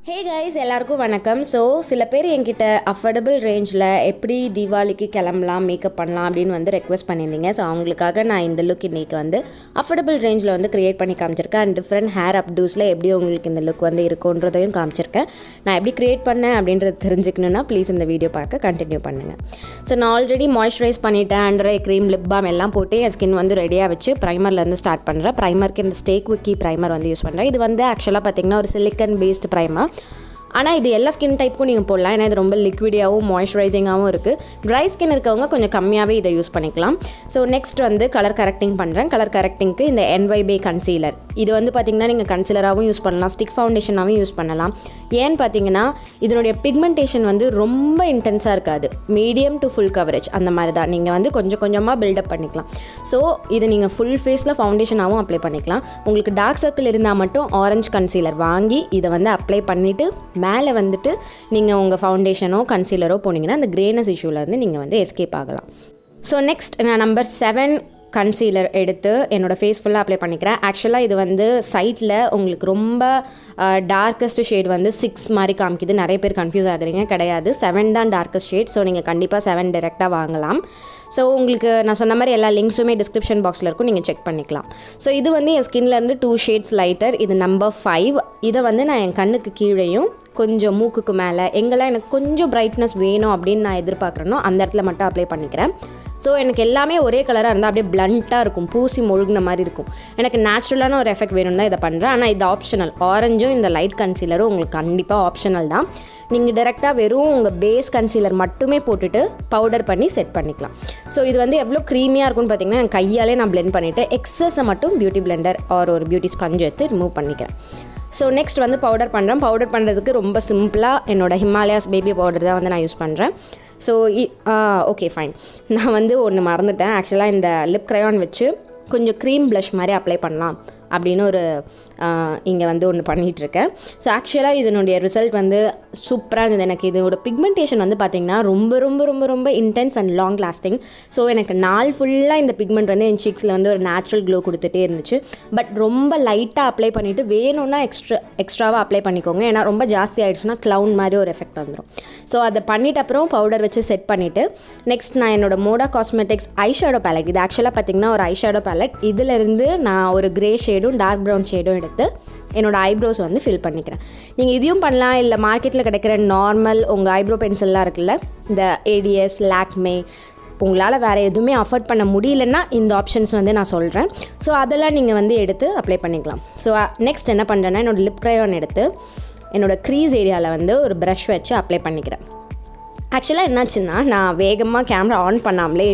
Hey guys, எல்லாருக்கும் வணக்கம். So சில பேர் என்கிட்ட அஃபோர்டபுள் ரேஞ்சில் எப்படி தீபாவளிக்கு கிளம்பலாம் மேக்கப் பண்ணலாம் அப்படின்னு வந்து ரெக்வஸ்ட் பண்ணியிருந்தீங்க. ஸோ அவங்களுக்காக நான் இந்த லுக் இன்றைக்கி வந்து அஃபோர்டபுள் ரேஞ்சில் வந்து க்ரியேட் பண்ணி காமிச்சிருக்கேன். அண்ட் டிஃப்ரெண்ட் ஹேர் அப்டூஸில் எப்படி உங்களுக்கு இந்த லுக் வந்து இருக்குன்றதையும் காமிச்சிருக்கேன். நான் எப்படி க்ரியேட் பண்ணேன் அப்படின்றத தெரிஞ்சுக்கணுன்னா ப்ளீஸ் இந்த வீடியோ பார்க்க கண்டினியூ பண்ணுங்கள். ஸோ நான் ஆல்ரெடி மாய்ஸ்சரைஸ் பண்ணிவிட்டேன். Under eye cream, lip balm எல்லாம் போட்டு என் ஸ்கின் வந்து ரெடியாக வச்சு ப்ரைமர்லேருந்து ஸ்டார்ட் பண்ணுறேன். ப்ரைமருக்கு இந்த ஸ்டேக் விக்கி ப்ரைமர் வந்து யூஸ் பண்ணுறேன். இது வந்து ஆக்சுவலாக பார்த்திங்கன்னா ஒரு சிலிக்கன் பேஸ்டு ப்ரைமர். ஆனால் இது எல்லா ஸ்கின் டைப்புக்கும் நீங்கள் போடலாம். ஏன்னா இது ரொம்ப லிக்விடியாகவும் மாய்ஸ்சரைசிங்காகவும் இருக்குது. ட்ரை ஸ்கின் இருக்கவங்க கொஞ்சம் கம்மியாகவே இதை யூஸ் பண்ணிக்கலாம். ஸோ நெக்ஸ்ட் வந்து கலர் கரெக்டிங் பண்ணுறேன். கலர் கரெக்டிங்க்கு இந்த NYB கன்சீலர், இது வந்து பார்த்திங்கன்னா நீங்கள் கன்சீலராகவும் யூஸ் பண்ணலாம், ஸ்டிக் ஃபவுண்டேஷனாகவும் யூஸ் பண்ணலாம். ஏன்னு பார்த்தீங்கன்னா இதனுடைய பிக்மெண்டேஷன் வந்து ரொம்ப இன்டென்ஸாக இருக்காது, மீடியம் டு ஃபுல் கவரேஜ் அந்த மாதிரி தான். நீங்கள் வந்து கொஞ்சம் கொஞ்சமாக பில்டப் பண்ணிக்கலாம். ஸோ இது நீங்கள் ஃபுல் ஃபேஸில் ஃபவுண்டேஷனாகவும் அப்ளை பண்ணிக்கலாம். உங்களுக்கு டார்க் சர்க்கிள் இருந்தால் மட்டும் ஆரஞ்சு கன்சீலர் வாங்கி இதை வந்து அப்ளை பண்ணிவிட்டு மேலே வந்துட்டு நீங்கள் உங்கள் ஃபவுண்டேஷனோ கன்சீலரோ போனீங்கன்னா அந்த கிரேனஸ் இஷ்யூலேருந்து நீங்கள் வந்து எஸ்கேப் ஆகலாம். ஸோ நெக்ஸ்ட் நான் நம்பர் 7 கன்சீலர் எடுத்து என்னோடய ஃபேஸ் ஃபுல்லாக அப்ளை பண்ணிக்கிறேன். ஆக்சுவலாக இது வந்து சைட்டில் உங்களுக்கு ரொம்ப டார்க்கஸ்ட் ஷேட் வந்து 6 மாதிரி காமிக்குது. நிறைய பேர் கன்ஃபியூஸ் ஆகுறீங்க. கிடையாது, 7 தான் டார்க்கஸ்ட் ஷேட். ஸோ நீங்கள் கண்டிப்பாக 7 டைரெக்டாக வாங்கலாம். ஸோ உங்களுக்கு நான் சொன்ன மாதிரி எல்லா லிங்க்ஸுமே டிஸ்கிரிப்ஷன் பாக்ஸில் இருக்கும், நீங்கள் செக் பண்ணிக்கலாம். ஸோ இது வந்து என் ஸ்கின்லேருந்து 2 ஷேட்ஸ் லைட்டர். இது நம்பர் 5. இதை வந்து நான் என் கண்ணுக்கு கீழேயும் கொஞ்சம் மூக்குக்கு மேலே எங்கெல்லாம் எனக்கு கொஞ்சம் பிரைட்னஸ் வேணும் அப்படின்னு நான் எதிர்பார்க்குறேனோ அந்த இடத்துல மட்டும் அப்ளை பண்ணிக்கிறேன். ஸோ எனக்கு எல்லாமே ஒரே கலராக இருந்தால் அப்படியே பிளண்ட்டாக இருக்கும், பூசி முழுகின மாதிரி இருக்கும். எனக்கு நேச்சுரலான ஒரு எஃபெக்ட் வேணும் தான் இதை பண்ணுறேன். ஆனால் இது ஆப்ஷனல். ஆரஞ்சும் இந்த லைட் கன்சீலரும் உங்களுக்கு கண்டிப்பாக ஆப்ஷனல் தான். நீங்கள் டேரெக்டாக வெறும் உங்கள் பேஸ் கன்சீலர் மட்டுமே போட்டுட்டு பவுடர் பண்ணி செட் பண்ணிக்கலாம். ஸோ இது வந்து எவ்வளோ க்ரீமியாக இருக்கும்னு பார்த்தீங்கன்னா என் கையாலே நான் பிளெண்ட் பண்ணிவிட்டு எக்ஸஸை மட்டும் பியூட்டி பிளெண்டர் ஒரு பியூட்டி ஸ்பஞ்ச் எடுத்து ரிமூவ் பண்ணிக்கிறேன். ஸோ நெக்ஸ்ட் வந்து பவுடர் பண்ணுறேன். பவுடர் பண்ணுறதுக்கு ரொம்ப சிம்பிளாக என்னோடய ஹிமாலயாஸ் பேபி பவுடர் தான் வந்து நான் யூஸ் பண்ணுறேன். So okay fine. நான் வந்து ஒன்று மறந்துட்டேன். ஆக்சுவலாக இந்த லிப் க்ரையான் வச்சு கொஞ்சம் க்ரீம் ப்ளஷ் மாதிரி அப்ளை பண்ணலாம் அப்படின்னு ஒரு இங்கே வந்து ஒன்று பண்ணிகிட்ருக்கேன். ஸோ ஆக்சுவலாக இதனுடைய ரிசல்ட் வந்து சூப்பராக இருந்தது. எனக்கு இதோட பிக்மெண்டேஷன் வந்து பார்த்திங்கன்னா ரொம்ப ரொம்ப ரொம்ப ரொம்ப intense and long lasting. So எனக்கு நாள் ஃபுல்லாக இந்த பிக்மெண்ட் வந்து என் சீக்ஸில் வந்து ஒரு நேச்சுரல் க்ளோ கொடுத்துட்டே இருந்துச்சு. பட் ரொம்ப லைட்டாக அப்ளை பண்ணிவிட்டு வேணும்னா எக்ஸ்ட்ராவாக அப்ளை பண்ணிக்கோங்க. ஏன்னா ரொம்ப ஜாஸ்தி ஆகிடுச்சுன்னா க்ளவுன் மாதிரி ஒரு எஃபெக்ட் வந்துடும். ஸோ அதை பண்ணிவிட்டு அப்புறம் பவுடர் வச்சு செட் பண்ணிவிட்டு நெக்ஸ்ட் நான் என்னோடய மோடா காஸ்மெட்டிக்ஸ் ஐஷேடோ பேலட், இது ஆக்சுவலாக பார்த்திங்கன்னா ஒரு ஐஷேடோ பேலட். இதிலிருந்து நான் ஒரு கிரே ஷேடும் டார்க் ப்ரௌன் ஷேடும் எடுத்து என்னோடய ஐப்ரோஸ் வந்து ஃபில் பண்ணிக்கிறேன். நீங்கள் இதையும் பண்ணலாம், இல்லை மார்க்கெட்டில் கிடைக்கிற நார்மல் உங்கள் ஐப்ரோ பென்சில்லாம் இருக்குல்ல, இந்த ADS, லாக்மே, உங்களால் வேறு எதுவுமே அஃபோர்ட் பண்ண முடியலன்னா இந்த ஆப்ஷன்ஸ் வந்து நான் சொல்கிறேன். ஸோ அதெல்லாம் நீங்கள் வந்து எடுத்து அப்ளை பண்ணிக்கலாம். ஸோ நெக்ஸ்ட் என்ன பண்ணுறேன்னா என்னோடய லிப் க்ரையான் எடுத்து என்னோடய க்ரீஸ் ஏரியாவில் வந்து ஒரு ப்ரஷ் வச்சு அப்ளை பண்ணிக்கிறேன். ஆக்சுவலாக என்னாச்சுன்னா நான் வேகமாக கேமரா ஆன் பண்ணாமலே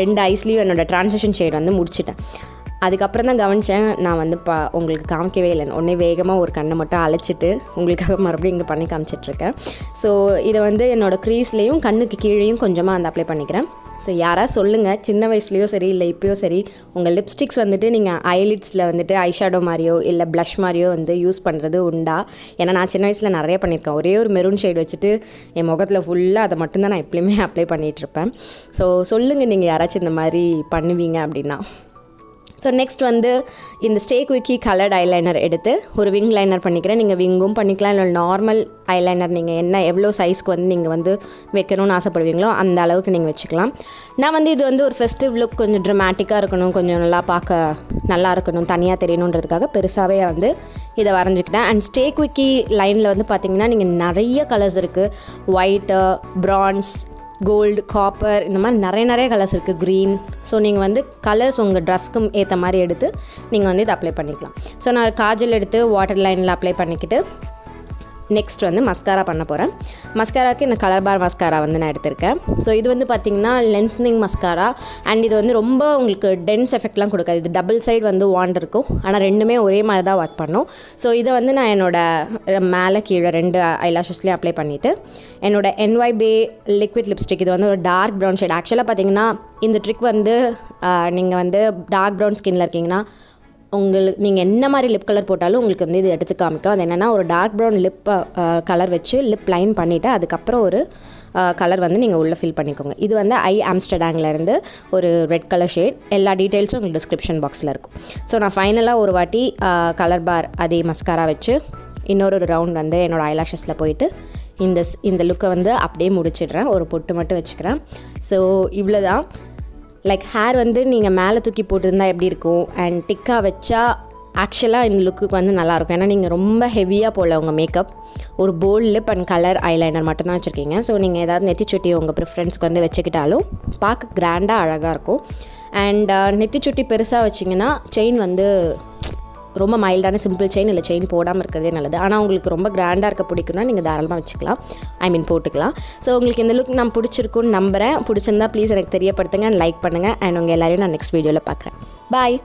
2 ஐஸ்லேயும் என்னோடய ட்ரான்சிஷன் ஷேட் வந்து முடிச்சிட்டேன். அதுக்கப்புறம் தான் கவனித்தேன், நான் வந்து உங்களுக்கு காமிக்கவே இல்லை. உடனே வேகமாக ஒரு கண்ணை மட்டும் அழைச்சிட்டு உங்களுக்காக மறுபடியும் இங்கே பண்ணி காமிச்சிட்ருக்கேன். ஸோ இதை வந்து என்னோடய க்ரீஸ்லேயும் கண்ணுக்கு கீழேயும் கொஞ்சமாக அந்த அப்ளை பண்ணிக்கிறேன். ஸோ யாராவது சொல்லுங்கள், சின்ன வயசுலேயோ சரி இல்லை இப்போயோ சரி, உங்கள் லிப்ஸ்டிக்ஸ் வந்துட்டு நீங்கள் ஐலிட்ஸில் வந்துட்டு ஐஷேடோ மாதிரியோ இல்லை ப்ளஷ் மாதிரியோ வந்து யூஸ் பண்ணுறது உண்டா? ஏன்னா நான் சின்ன வயசில் நிறைய பண்ணியிருக்கேன். ஒரே ஒரு மெரூன் ஷேட் வச்சுட்டு என் முகத்தில் ஃபுல்லாக அதை மட்டும்தான் நான் எப்பயுமே அப்ளை பண்ணிகிட்ருப்பேன். ஸோ சொல்லுங்கள் நீங்கள் யாராச்சும் இந்த மாதிரி பண்ணுவீங்க அப்படின்னா. ஸோ நெக்ஸ்ட் வந்து இந்த ஸ்டேக் விக்கி கலர்ட் ஐலைனர் எடுத்து ஒரு விங் லைனர் பண்ணிக்கிறேன். நீங்கள் விங்கும் பண்ணிக்கலாம், இல்லை நார்மல் ஐலைனர் நீங்கள் எவ்வளோ சைஸ்க்கு வந்து நீங்கள் வந்து வைக்கணும்னு ஆசைப்படுவீங்களோ அந்த அளவுக்கு நீங்கள் வச்சுக்கலாம். நான் வந்து இது வந்து ஒரு ஃபெஸ்டிவ் லுக், கொஞ்சம் ட்ரமாட்டிக்காக இருக்கணும், கொஞ்சம் நல்லா பார்க்க நல்லா இருக்கணும், தனியாக தெரியணுன்றதுக்காக பெருசாகவே வந்து இதை வரைஞ்சிக்கிட்டேன். அண்ட் ஸ்டேக் விக்கி லைனில் வந்து பார்த்திங்கன்னா நீங்கள் நிறைய கலர்ஸ் இருக்குது. ஒயிட்டு, ப்ரான்ஸ், கோல்டு, காப்பர், இந்த மாதிரி நிறைய கலர்ஸ் இருக்குது, க்ரீன். ஸோ நீங்கள் வந்து கலர்ஸ் உங்கள் ட்ரெஸ்க்கும் ஏற்ற மாதிரி எடுத்து நீங்கள் வந்து இதை அப்ளை பண்ணிக்கலாம். ஸோ நான் காஜல் எடுத்து வாட்டர் லைனில் அப்ளை பண்ணிக்கிட்டு நெக்ஸ்ட் வந்து மஸ்காரா பண்ண போகிறேன். மஸ்காராவுக்கு இந்த கலர் பார் மஸ்காரா வந்து நான் எடுத்திருக்கேன். ஸோ இது வந்து பார்த்திங்கன்னா லென்த்னிங் மஸ்காரா. அண்ட் இது வந்து ரொம்ப உங்களுக்கு டென்ஸ் எஃபெக்ட்லாம் கொடுக்காது. இது டபுள் சைடு வந்து வாண்ட் இருக்கும், ஆனால் ரெண்டுமே ஒரே மாதிரி தான் ஒர்க் பண்ணும். ஸோ இதை வந்து நான் என்னோடய மேலே கீழே 2 ஐலாஷஸ்லேயும் அப்ளை பண்ணிவிட்டு என்னோடய NYB லிக்விட் லிப்ஸ்டிக், இது வந்து ஒரு டார்க் ப்ரௌன் ஷேட். ஆக்சுவலாக பார்த்திங்கன்னா இந்த ட்ரிக் வந்து நீங்கள் வந்து டார்க் ப்ரௌன் ஸ்கின்னில் இருக்கீங்கன்னா நீங்கள் என்ன மாதிரி லிப் கலர் போட்டாலும் உங்களுக்கு வந்து இது எடுத்து காமிக்கும். அது என்னென்னா ஒரு டார்க் ப்ரௌன் லிப் கலர் வச்சு லிப் லைன் பண்ணிவிட்டு அதுக்கப்புறம் ஒரு கலர் வந்து நீங்கள் உள்ளே ஃபில் பண்ணிக்கோங்க. இது வந்து ஆம்ஸ்டர்டாம்லேருந்து ஒரு ரெட் கலர் ஷேட். எல்லா டீட்டெயில்ஸும் உங்களுக்கு டிஸ்கிரிப்ஷன் பாக்ஸில் இருக்கும். ஸோ நான் ஃபைனலாக ஒரு வாட்டி கலர் பார் அதே மஸ்காரா வச்சு இன்னொரு ரவுண்ட் வந்து என்னோடய ஐலாஷஸில் போயிட்டு இந்த லுக்கை வந்து அப்படியே முடிச்சிடுறேன். ஒரு பொட்டு மட்டும் வச்சுக்கிறேன். ஸோ இவ்வளோ தான். லைக் ஹேர் வந்து நீங்கள் மேலே தூக்கி போட்டிருந்தால் எப்படி இருக்கும், அண்ட் டிக்காக வச்சா ஆக்சுவலாக இந்த லுக்குக்கு வந்து நல்லாயிருக்கும். ஏன்னா நீங்கள் ரொம்ப ஹெவியாக போடல உங்கள் மேக்கப், ஒரு bold lip and colour eyeliner மட்டும்தான் வச்சுருக்கீங்க. ஸோ நீங்கள் ஏதாவது நெத்திச்சுட்டி உங்கள் ப்ரிஃபரன்ஸ்க்கு வந்து வச்சுக்கிட்டாலும் பார்க்க கிராண்டாக அழகாக இருக்கும். அண்ட் நெத்திச்சுட்டி பெருசாக வச்சிங்கன்னா செயின் வந்து ரொம்ப மைல்டான சிம்பிள் செயின் இல்லை, செயின் போடாமல் இருக்கிறதே நல்லது. ஆனால் உங்களுக்கு ரொம்ப கிராண்டாக இருக்க பிடிக்குன்னா நீங்கள் தாராளமாக வச்சுக்கலாம், போட்டுக்கலாம். ஸோ உங்களுக்கு இந்த லுக் நான் பிடிச்சிருக்குன்னு நம்புகிறேன். பிடிச்சிருந்தா ப்ளீஸ் எனக்கு தெரியப்படுத்துங்க, அண்ட் லைக் பண்ணுங்கள். அண்ட் உங்கள் எல்லோரையும் நான் நெக்ஸ்ட் வீடியோவில் பார்க்குறேன். பாய்.